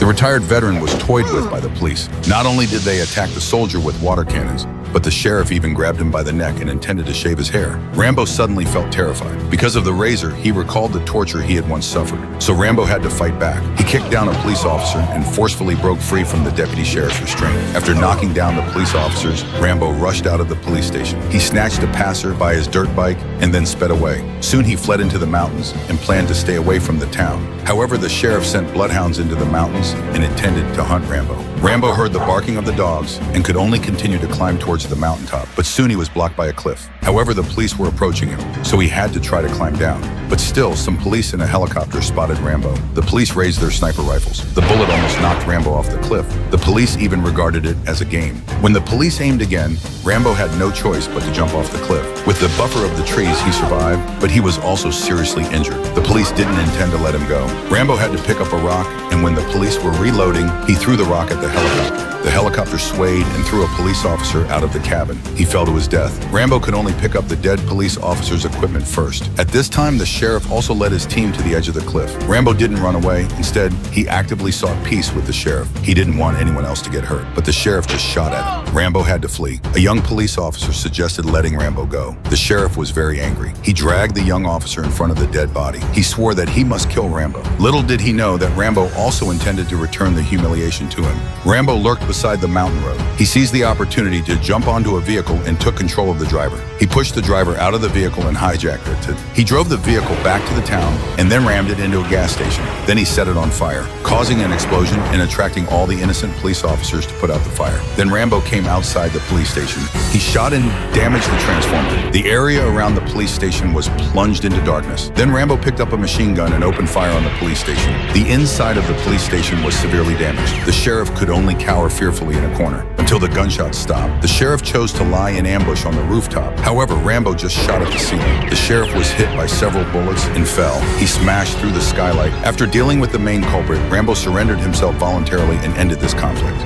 retired veteran was toyed with by the police. Not only did they attack the soldier with water cannons, but the sheriff even grabbed him by the neck and intended to shave his hair. Rambo suddenly felt terrified. Because of the razor, he recalled the torture he had once suffered. So Rambo had to fight back. He kicked down a police officer and forcefully broke free from the deputy sheriff's restraint. After knocking down the police officers, Rambo rushed out of the police station. He snatched a passer by his dirt bike and then sped away. Soon he fled into the mountains and planned to stay away from the town. However, the sheriff sent bloodhounds into the mountains and intended to hunt Rambo. Rambo heard the barking of the dogs and could only continue to climb towards the mountaintop, but soon he was blocked by a cliff. However, the police were approaching him, so he had to try to climb down. But still, some police in a helicopter spotted Rambo. The police raised their sniper rifles. The bullet almost knocked Rambo off the cliff. The police even regarded it as a game. When the police aimed again, Rambo had no choice but to jump off the cliff. With the buffer of the trees, he survived, but he was also seriously injured. The police didn't intend to let him go. Rambo had to pick up a rock, and when the police were reloading, he threw the rock at the helicopter. The helicopter swayed and threw a police officer out of the cabin. He fell to his death. Rambo could only pick up the dead police officer's equipment first. At this time, the sheriff also led his team to the edge of the cliff. Rambo didn't run away. Instead, he actively sought peace with the sheriff. He didn't want anyone else to get hurt, but the sheriff just shot at him. Rambo had to flee. A young police officer suggested letting Rambo go. The sheriff was very angry. He dragged the young officer in front of the dead body. He swore that he must kill Rambo. Little did he know that Rambo also intended to return the humiliation to him. Rambo lurked beside the mountain road. He seized the opportunity to jump onto a vehicle and took control of the driver. He pushed the driver out of the vehicle and hijacked it. He drove the vehicle back to the town and then rammed it into a gas station. Then he set it on fire, causing an explosion and attracting all the innocent police officers to put out the fire. Then Rambo came outside the police station. He shot and damaged the transformer. The area around the police station was plunged into darkness. Then Rambo picked up a machine gun and opened fire on the police station. The inside of the police station was severely damaged. The sheriff could only cower fearfully in a corner until the gunshots stopped. The sheriff chose to lie in ambush on the rooftop. However, Rambo just shot at the ceiling. The sheriff was hit by several bullets and fell. He smashed through the skylight. After dealing with the main culprit, Rambo surrendered himself voluntarily and ended this conflict.